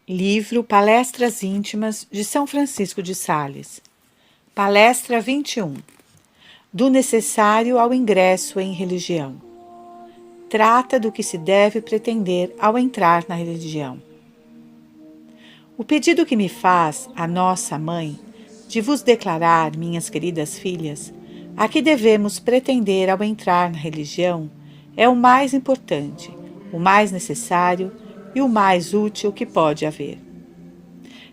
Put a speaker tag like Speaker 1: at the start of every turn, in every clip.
Speaker 1: Livro Palestras Íntimas de São Francisco de Sales. Palestra 21. Do necessário ao ingresso em religião. Trata do que se deve pretender ao entrar na religião. O pedido que me faz a nossa mãe de vos declarar, minhas queridas filhas, a que devemos pretender ao entrar na religião é o mais importante, o mais necessário e o mais útil que pode haver.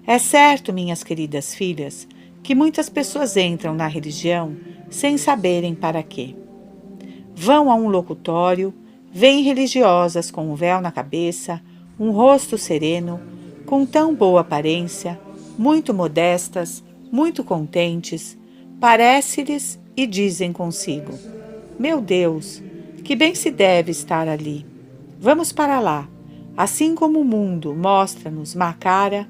Speaker 1: É certo, minhas queridas filhas, que muitas pessoas entram na religião sem saberem para quê. Vão a um locutório, vêm religiosas com um véu na cabeça, um rosto sereno, com tão boa aparência, muito modestas, muito contentes, parece-lhes e dizem consigo: meu Deus, que bem se deve estar ali. Vamos para lá. Assim como o mundo mostra-nos má cara,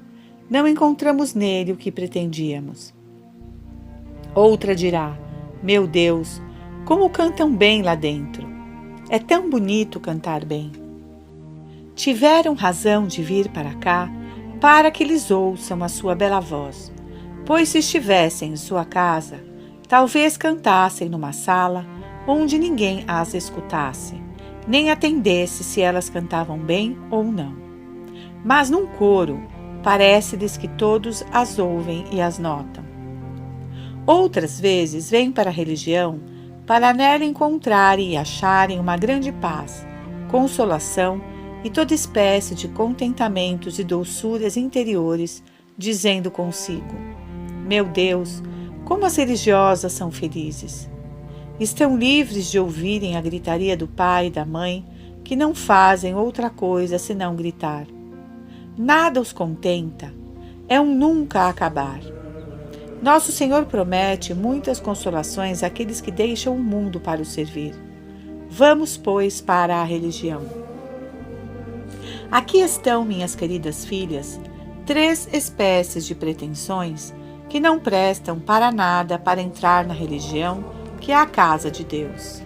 Speaker 1: não encontramos nele o que pretendíamos. Outra dirá: meu Deus, como cantam bem lá dentro. É tão bonito cantar bem. Tiveram razão de vir para cá para que lhes ouçam a sua bela voz, pois se estivessem em sua casa, talvez cantassem numa sala onde ninguém as escutasse, nem atendesse se elas cantavam bem ou não. Mas num coro, parece-lhes que todos as ouvem e as notam. Outras vezes vêm para a religião para nela encontrarem e acharem uma grande paz, consolação e toda espécie de contentamentos e doçuras interiores, dizendo consigo: meu Deus, como as religiosas são felizes! Estão livres de ouvirem a gritaria do pai e da mãe, que não fazem outra coisa senão gritar. Nada os contenta, é um nunca acabar. Nosso Senhor promete muitas consolações àqueles que deixam o mundo para o servir. Vamos, pois, para a religião. Aqui estão, minhas queridas filhas, 3 espécies de pretensões que não prestam para nada para entrar na religião, que é a casa de Deus.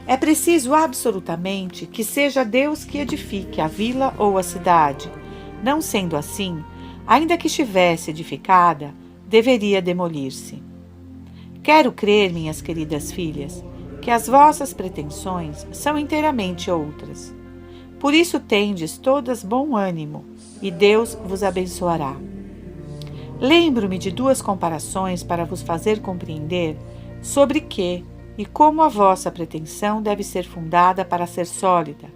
Speaker 1: É preciso absolutamente que seja Deus que edifique a vila ou a cidade. Não sendo assim, ainda que estivesse edificada, deveria demolir-se. Quero crer, minhas queridas filhas, que as vossas pretensões são inteiramente outras. Por isso tendes todas bom ânimo, e Deus vos abençoará. Lembro-me de 2 comparações para vos fazer compreender sobre que e como a vossa pretensão deve ser fundada para ser sólida,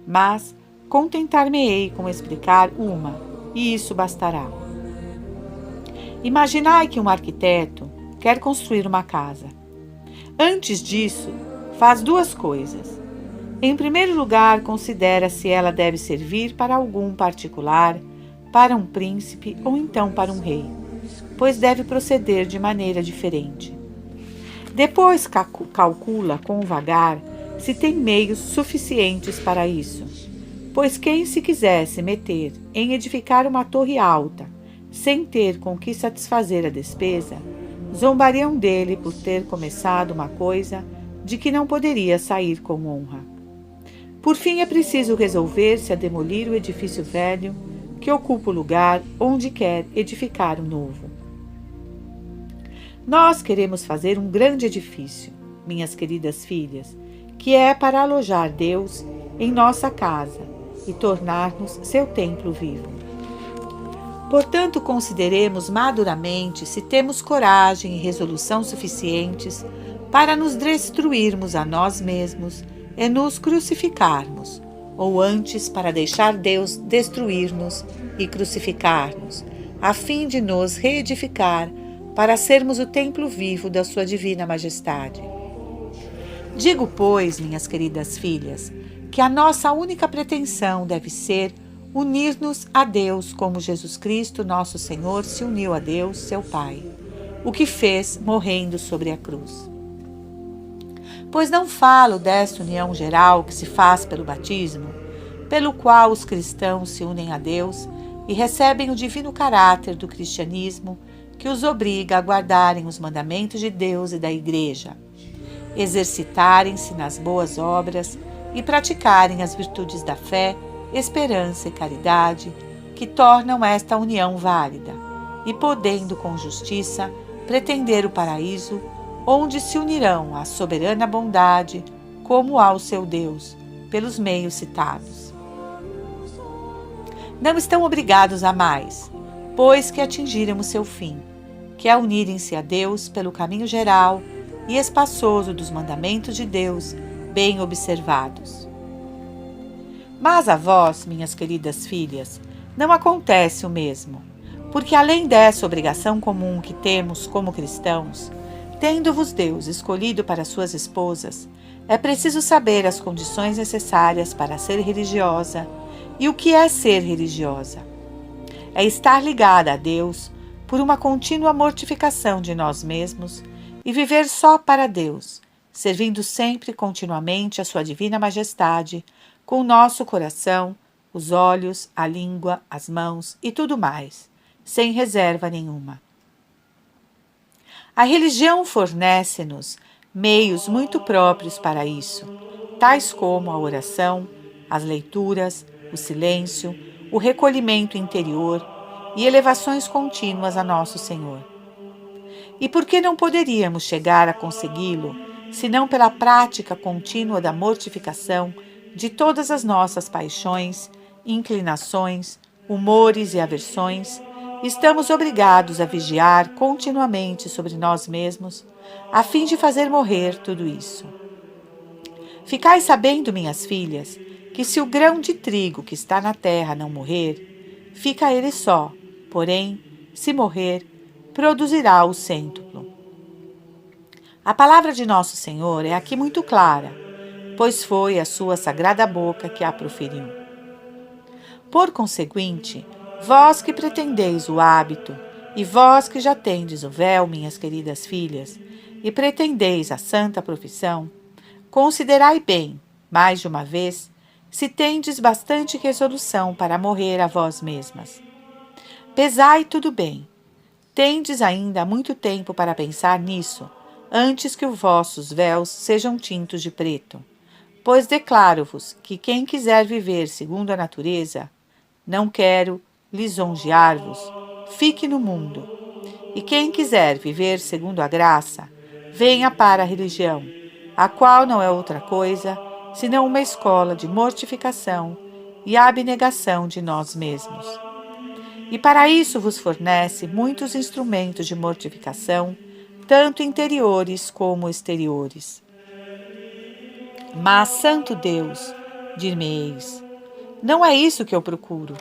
Speaker 1: mas contentar-me-ei com explicar uma, e isso bastará. Imaginai que um arquiteto quer construir uma casa. Antes disso, faz 2 coisas. Em primeiro lugar, considera se ela deve servir para algum particular, para um príncipe ou então para um rei, pois deve proceder de maneira diferente. Depois calcula com vagar se tem meios suficientes para isso, pois quem se quisesse meter em edificar uma torre alta, sem ter com que satisfazer a despesa, zombariam dele por ter começado uma coisa de que não poderia sair com honra. Por fim, é preciso resolver-se a demolir o edifício velho que ocupa o lugar onde quer edificar o novo. Nós queremos fazer um grande edifício, minhas queridas filhas, que é para alojar Deus em nossa casa e tornar-nos seu templo vivo. Portanto, consideremos maduramente se temos coragem e resolução suficientes para nos destruirmos a nós mesmos e nos crucificarmos, ou antes para deixar Deus destruir-nos e crucificar-nos, a fim de nos reedificar para sermos o templo vivo da sua divina majestade. Digo, pois, minhas queridas filhas, que a nossa única pretensão deve ser unir-nos a Deus como Jesus Cristo, nosso Senhor, se uniu a Deus, seu Pai, o que fez morrendo sobre a cruz. Pois não falo desta união geral que se faz pelo batismo, pelo qual os cristãos se unem a Deus e recebem o divino caráter do cristianismo que os obriga a guardarem os mandamentos de Deus e da Igreja, exercitarem-se nas boas obras e praticarem as virtudes da fé esperança e caridade, que tornam esta união válida, e podendo com justiça pretender o paraíso, onde se unirão à soberana bondade como ao seu Deus, pelos meios citados. Não estão obrigados a mais, pois que atingiram o seu fim, que é unirem-se a Deus pelo caminho geral e espaçoso dos mandamentos de Deus, bem observados. Mas a vós, minhas queridas filhas, não acontece o mesmo, porque além dessa obrigação comum que temos como cristãos, tendo-vos Deus escolhido para suas esposas, é preciso saber as condições necessárias para ser religiosa e o que é ser religiosa. É estar ligada a Deus por uma contínua mortificação de nós mesmos e viver só para Deus, servindo sempre continuamente a sua divina majestade, com o nosso coração, os olhos, a língua, as mãos e tudo mais, sem reserva nenhuma. A religião fornece-nos meios muito próprios para isso, tais como a oração, as leituras, o silêncio, o recolhimento interior e elevações contínuas a Nosso Senhor. E por que não poderíamos chegar a consegui-lo, senão pela prática contínua da mortificação de todas as nossas paixões, inclinações, humores e aversões? Estamos obrigados a vigiar continuamente sobre nós mesmos, a fim de fazer morrer tudo isso. Ficai sabendo, minhas filhas, que se o grão de trigo que está na terra não morrer, fica ele só, porém, se morrer, produzirá o cêntuplo. A palavra de Nosso Senhor é aqui muito clara, pois foi a sua sagrada boca que a proferiu. Por conseguinte, vós que pretendeis o hábito, e vós que já tendes o véu, minhas queridas filhas, e pretendeis a santa profissão, considerai bem, mais de uma vez, se tendes bastante resolução para morrer a vós mesmas. Pesai tudo bem. Tendes ainda muito tempo para pensar nisso, antes que os vossos véus sejam tintos de preto. Pois declaro-vos que quem quiser viver segundo a natureza, não quero lisonjear-vos, fique no mundo. E quem quiser viver segundo a graça, venha para a religião, a qual não é outra coisa, senão uma escola de mortificação e abnegação de nós mesmos. E para isso vos fornece muitos instrumentos de mortificação, tanto interiores como exteriores. Mas, santo Deus, dir-me-eis, não é isso que eu procuro.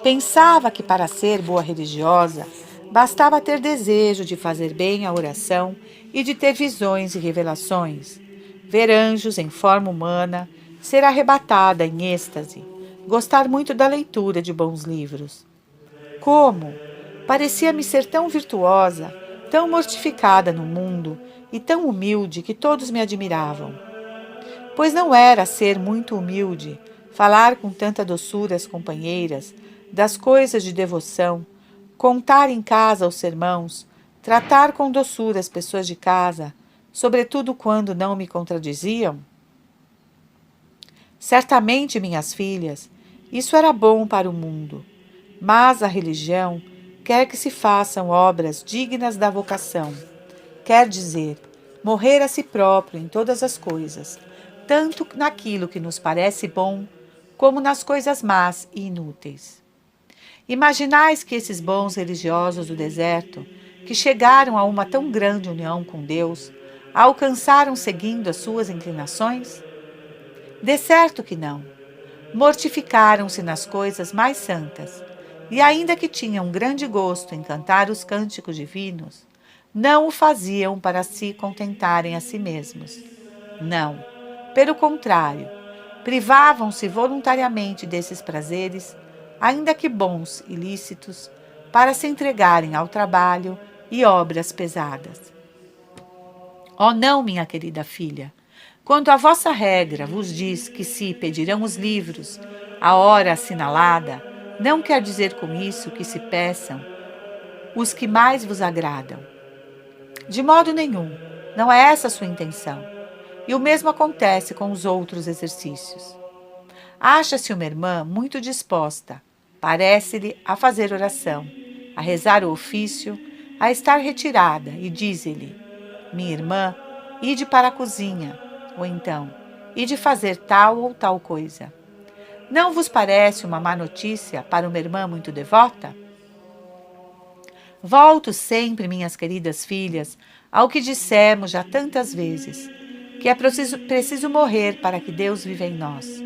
Speaker 1: Pensava que para ser boa religiosa, bastava ter desejo de fazer bem a oração e de ter visões e revelações, ver anjos em forma humana, ser arrebatada em êxtase, gostar muito da leitura de bons livros. Como? Parecia-me ser tão virtuosa, tão mortificada no mundo e tão humilde que todos me admiravam. Pois não era ser muito humilde, falar com tanta doçura às companheiras, das coisas de devoção, contar em casa aos sermãos, tratar com doçura as pessoas de casa, sobretudo quando não me contradiziam? Certamente, minhas filhas, isso era bom para o mundo, mas a religião quer que se façam obras dignas da vocação, quer dizer, morrer a si próprio em todas as coisas, tanto naquilo que nos parece bom, como nas coisas más e inúteis. Imaginais que esses bons religiosos do deserto, que chegaram a uma tão grande união com Deus, a alcançaram seguindo as suas inclinações? De certo que não. Mortificaram-se nas coisas mais santas, e ainda que tinham grande gosto em cantar os cânticos divinos, não o faziam para se contentarem a si mesmos. Não, pelo contrário, privavam-se voluntariamente desses prazeres, ainda que bons e lícitos, para se entregarem ao trabalho e obras pesadas. Oh não, minha querida filha, quando a vossa regra vos diz que se pedirão os livros à hora assinalada, não quer dizer com isso que se peçam os que mais vos agradam. De modo nenhum, não é essa a sua intenção. E o mesmo acontece com os outros exercícios. Acha-se uma irmã muito disposta, parece-lhe a fazer oração, a rezar o ofício, a estar retirada e diz-lhe: minha irmã, ide para a cozinha, ou então, ide fazer tal ou tal coisa. Não vos parece uma má notícia para uma irmã muito devota? Volto sempre, minhas queridas filhas, ao que dissemos já tantas vezes, que é preciso morrer para que Deus viva em nós,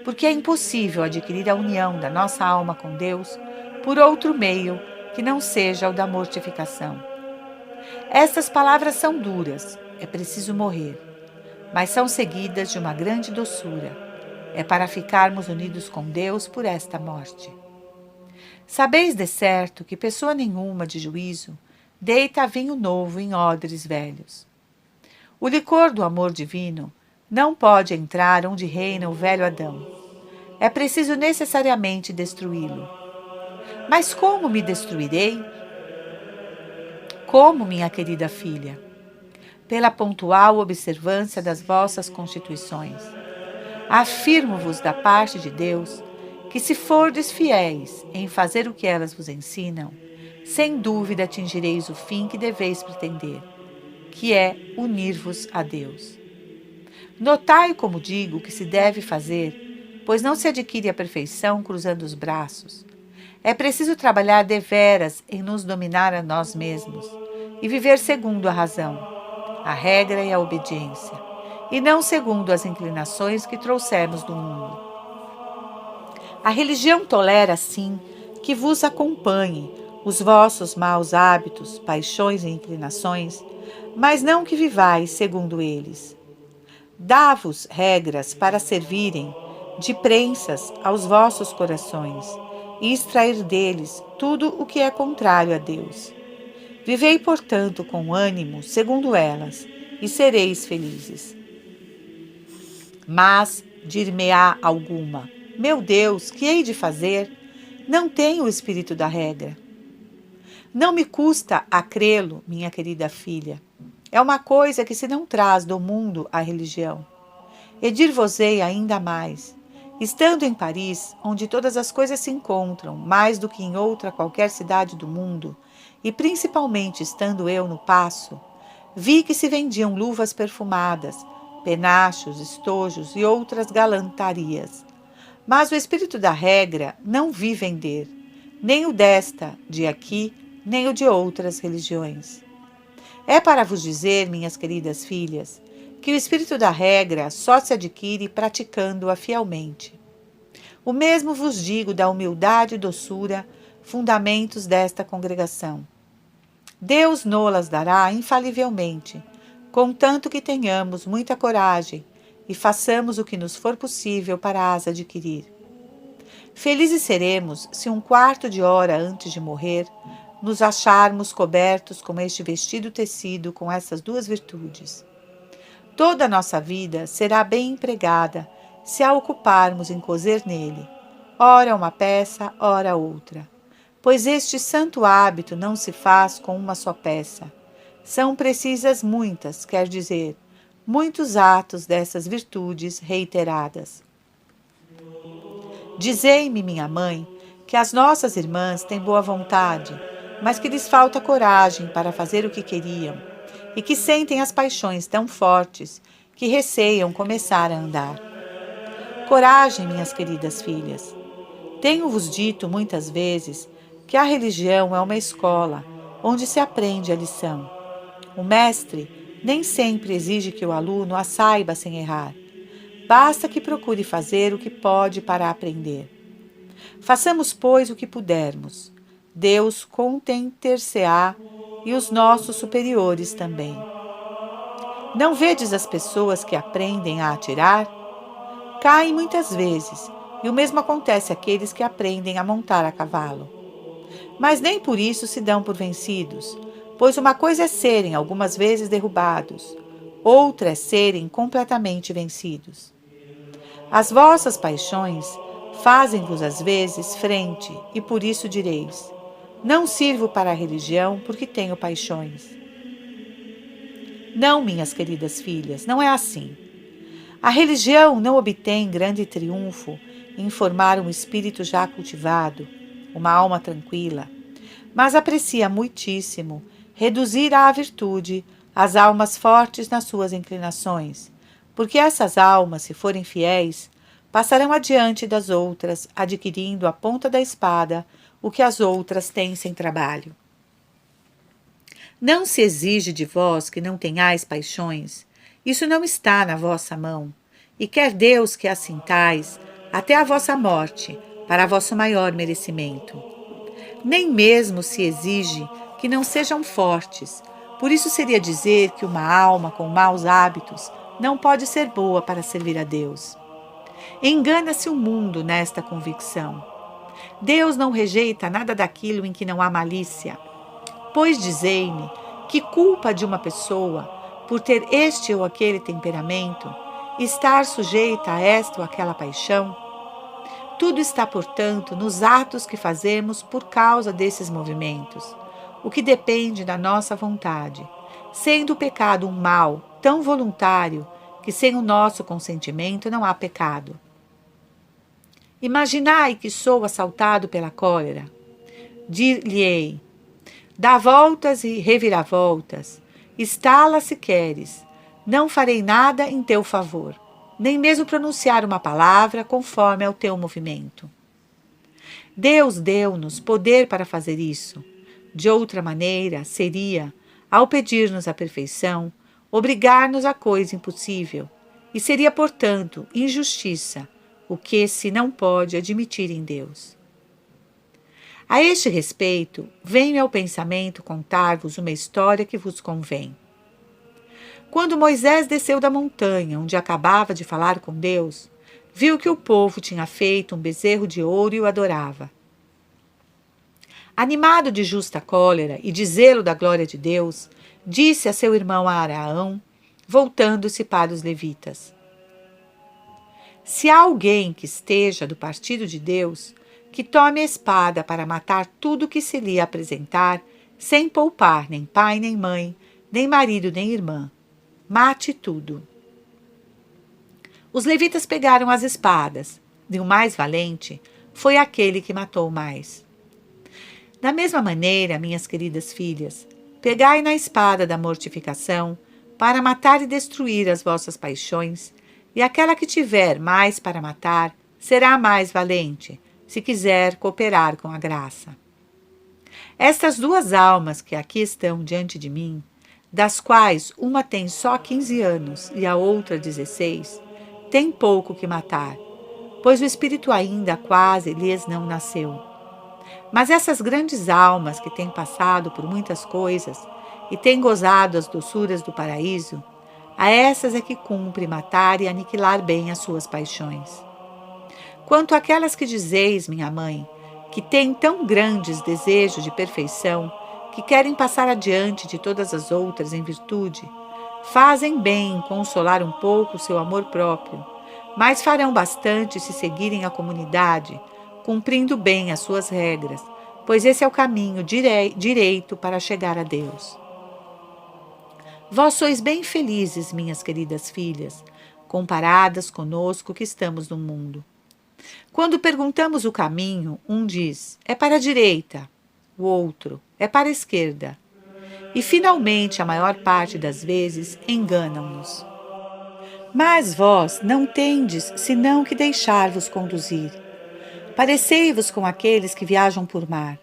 Speaker 1: porque é impossível adquirir a união da nossa alma com Deus por outro meio que não seja o da mortificação. Estas palavras são duras, é preciso morrer, mas são seguidas de uma grande doçura. É para ficarmos unidos com Deus por esta morte. Sabeis de certo que pessoa nenhuma de juízo deita vinho novo em odres velhos. O licor do amor divino não pode entrar onde reina o velho Adão. É preciso necessariamente destruí-lo. Mas como me destruirei? Como, minha querida filha? Pela pontual observância das vossas constituições. Afirmo-vos da parte de Deus que, se fordes fiéis em fazer o que elas vos ensinam, sem dúvida atingireis o fim que deveis pretender, que é unir-vos a Deus. Notai como digo que se deve fazer, pois não se adquire a perfeição cruzando os braços. É preciso trabalhar deveras em nos dominar a nós mesmos e viver segundo a razão, a regra e a obediência, e não segundo as inclinações que trouxemos do mundo. A religião tolera, sim, que vos acompanhe os vossos maus hábitos, paixões e inclinações, mas não que vivais segundo eles. Dá-vos regras para servirem de prensas aos vossos corações e extrair deles tudo o que é contrário a Deus. Vivei, portanto, com ânimo segundo elas, e sereis felizes. Mas, dir-me-á alguma, meu Deus, que hei de fazer? Não tenho o espírito da regra. Não me custa a crê-lo, minha querida filha. É uma coisa que se não traz do mundo a religião. E dir-vos-ei ainda mais. Estando em Paris, onde todas as coisas se encontram, mais do que em outra qualquer cidade do mundo, e principalmente estando eu no Paço, vi que se vendiam luvas perfumadas, penachos, estojos e outras galantarias. Mas o espírito da regra não vi vender, nem o desta, de aqui, nem o de outras religiões. É para vos dizer, minhas queridas filhas, que o espírito da regra só se adquire praticando-a fielmente. O mesmo vos digo da humildade e doçura, fundamentos desta congregação. Deus nolas dará infalivelmente, contanto que tenhamos muita coragem e façamos o que nos for possível para as adquirir. Felizes seremos se um quarto de hora antes de morrer nos acharmos cobertos com este vestido tecido com essas duas virtudes. Toda a nossa vida será bem empregada se a ocuparmos em coser nele, ora uma peça, ora outra. Pois este santo hábito não se faz com uma só peça. São precisas muitas, quer dizer, muitos atos dessas virtudes reiteradas. Dizei-me, minha mãe, que as nossas irmãs têm boa vontade, mas que lhes falta coragem para fazer o que queriam, e que sentem as paixões tão fortes que receiam começar a andar. Coragem, minhas queridas filhas. Tenho-vos dito muitas vezes que a religião é uma escola onde se aprende a lição. O mestre nem sempre exige que o aluno a saiba sem errar. Basta que procure fazer o que pode para aprender. Façamos, pois, o que pudermos. Deus contentar-se-á e os nossos superiores também. Não vedes as pessoas que aprendem a atirar? Caem muitas vezes, e o mesmo acontece àqueles que aprendem a montar a cavalo. Mas nem por isso se dão por vencidos, pois uma coisa é serem algumas vezes derrubados, outra é serem completamente vencidos. As vossas paixões fazem-vos às vezes frente, e por isso direis: não sirvo para a religião porque tenho paixões. Não, minhas queridas filhas, não é assim. A religião não obtém grande triunfo em formar um espírito já cultivado, uma alma tranquila, mas aprecia muitíssimo reduzir à virtude as almas fortes nas suas inclinações, porque essas almas, se forem fiéis, passarão adiante das outras, adquirindo à ponta da espada o que as outras têm sem trabalho. Não se exige de vós que não tenhais paixões, isso não está na vossa mão, e quer Deus que as sintais até a vossa morte, para vosso maior merecimento. Nem mesmo se exige que não sejam fortes, por isso seria dizer que uma alma com maus hábitos não pode ser boa para servir a Deus. Engana-se o mundo nesta convicção. Deus não rejeita nada daquilo em que não há malícia. Pois dizei-me, que culpa de uma pessoa, por ter este ou aquele temperamento, estar sujeita a esta ou aquela paixão? Tudo está, portanto, nos atos que fazemos por causa desses movimentos, o que depende da nossa vontade, sendo o pecado um mal tão voluntário que sem o nosso consentimento não há pecado. Imaginai que sou assaltado pela cólera. Dir-lhe-ei: dá voltas e reviravoltas, estala se queres, não farei nada em teu favor, nem mesmo pronunciar uma palavra conforme ao teu movimento. Deus deu-nos poder para fazer isso. De outra maneira, seria, ao pedir-nos a perfeição, obrigar-nos a coisa impossível, e seria, portanto, injustiça, o que se não pode admitir em Deus. A este respeito, venho ao pensamento contar-vos uma história que vos convém. Quando Moisés desceu da montanha, onde acabava de falar com Deus, viu que o povo tinha feito um bezerro de ouro e o adorava. Animado de justa cólera e de zelo da glória de Deus, disse a seu irmão Araão, voltando-se para os levitas: se há alguém que esteja do partido de Deus, que tome a espada para matar tudo que se lhe apresentar, sem poupar nem pai nem mãe, nem marido nem irmã. Mate tudo. Os levitas pegaram as espadas, e o mais valente foi aquele que matou mais. Da mesma maneira, minhas queridas filhas, pegai na espada da mortificação, para matar e destruir as vossas paixões, e aquela que tiver mais para matar, será a mais valente, se quiser cooperar com a graça. Estas duas almas que aqui estão diante de mim, das quais uma tem só 15 anos e a outra 16, têm pouco que matar, pois o espírito ainda quase lhes não nasceu. Mas essas grandes almas que têm passado por muitas coisas e têm gozado as doçuras do paraíso, a essas é que cumpre matar e aniquilar bem as suas paixões. Quanto àquelas que dizeis, minha mãe, que têm tão grandes desejos de perfeição, que querem passar adiante de todas as outras em virtude, fazem bem em consolar um pouco o seu amor próprio, mas farão bastante se seguirem a comunidade, cumprindo bem as suas regras, pois esse é o caminho direito para chegar a Deus. Vós sois bem felizes, minhas queridas filhas, comparadas conosco que estamos no mundo. Quando perguntamos o caminho, um diz, é para a direita, o outro, é para a esquerda. E, finalmente, a maior parte das vezes, enganam-nos. Mas vós não tendes senão que deixar-vos conduzir. Parecei-vos com aqueles que viajam por mar.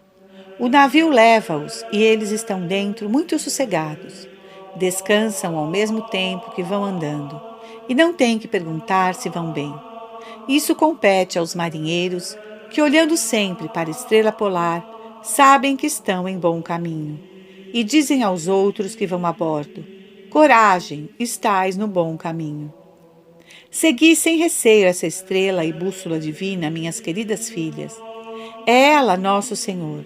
Speaker 1: O navio leva-os e eles estão dentro muito sossegados. Descansam ao mesmo tempo que vão andando, e não têm que perguntar se vão bem. Isso compete aos marinheiros, que, olhando sempre para a estrela polar, sabem que estão em bom caminho, e dizem aos outros que vão a bordo: coragem, estais no bom caminho. Segui sem receio essa estrela e bússola divina, minhas queridas filhas. É ela nosso Senhor.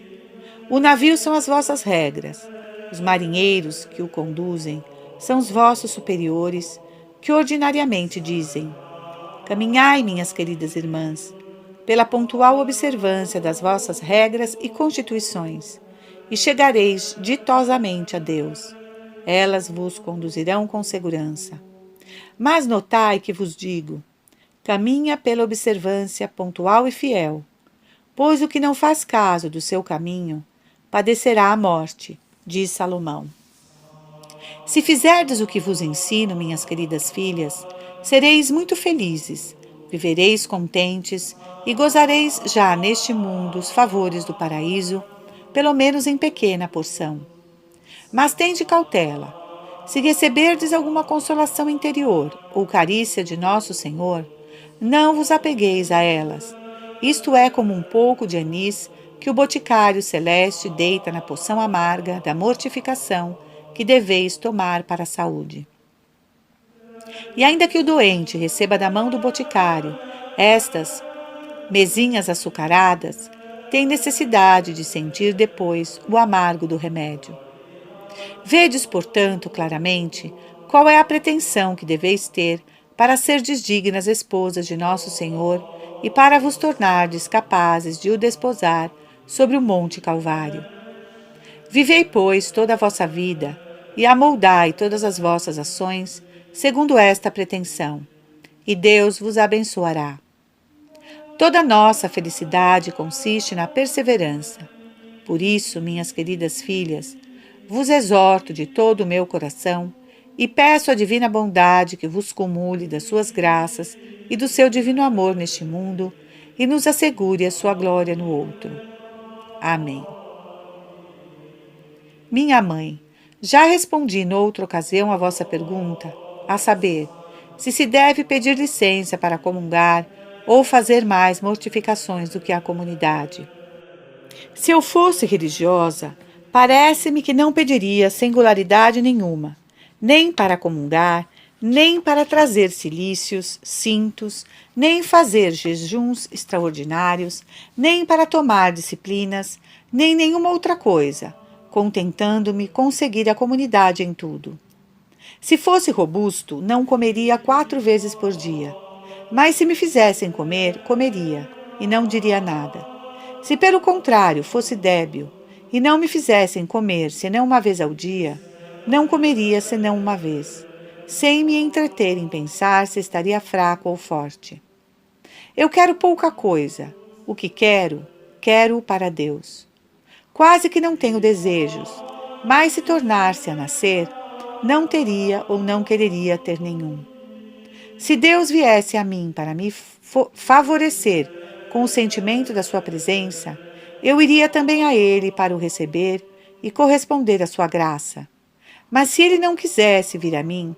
Speaker 1: O navio são as vossas regras. Os marinheiros que o conduzem são os vossos superiores, que ordinariamente dizem: caminhai, minhas queridas irmãs, pela pontual observância das vossas regras e constituições, e chegareis ditosamente a Deus. Elas vos conduzirão com segurança. Mas notai que vos digo: caminha pela observância pontual e fiel, pois o que não faz caso do seu caminho padecerá a morte, diz Salomão. Se fizerdes o que vos ensino, minhas queridas filhas, sereis muito felizes, vivereis contentes e gozareis já neste mundo os favores do paraíso, pelo menos em pequena porção. Mas tende cautela. Se receberdes alguma consolação interior ou carícia de nosso Senhor, não vos apegueis a elas. Isto é como um pouco de anis que o boticário celeste deita na poção amarga da mortificação que deveis tomar para a saúde. E ainda que o doente receba da mão do boticário estas mezinhas açucaradas, tem necessidade de sentir depois o amargo do remédio. Vedes, portanto, claramente qual é a pretensão que deveis ter para serdes dignas esposas de nosso Senhor e para vos tornardes capazes de o desposar sobre o Monte Calvário. Vivei, pois, toda a vossa vida e amoldai todas as vossas ações segundo esta pretensão, e Deus vos abençoará. Toda nossa felicidade consiste na perseverança. Por isso, minhas queridas filhas, vos exorto de todo o meu coração e peço à divina bondade que vos cumule das suas graças e do seu divino amor neste mundo e nos assegure a sua glória no outro. Amém. Minha mãe, já respondi noutra ocasião a vossa pergunta, a saber, se deve pedir licença para comungar ou fazer mais mortificações do que a comunidade. Se eu fosse religiosa, parece-me que não pediria singularidade nenhuma, nem para comungar, nem para trazer cilícios, cintos, nem fazer jejuns extraordinários, nem para tomar disciplinas, nem nenhuma outra coisa, contentando-me com seguir a comunidade em tudo. Se fosse robusto, não comeria 4 vezes por dia. Mas se me fizessem comer, comeria, e não diria nada. Se pelo contrário fosse débil, e não me fizessem comer senão uma vez ao dia, não comeria senão uma vez, sem me entreter em pensar se estaria fraco ou forte. Eu quero pouca coisa. O que quero, quero para Deus. Quase que não tenho desejos, mas se tornar-se a nascer, não teria ou não quereria ter nenhum. Se Deus viesse a mim para me favorecer com o sentimento da sua presença, eu iria também a Ele para o receber e corresponder à sua graça. Mas se Ele não quisesse vir a mim,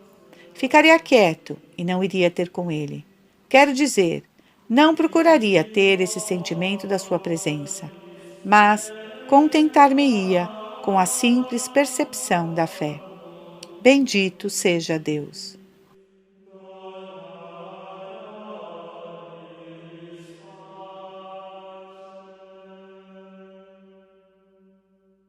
Speaker 1: ficaria quieto e não iria ter com Ele. Quero dizer, não procuraria ter esse sentimento da sua presença, mas contentar-me-ia com a simples percepção da fé. Bendito seja Deus.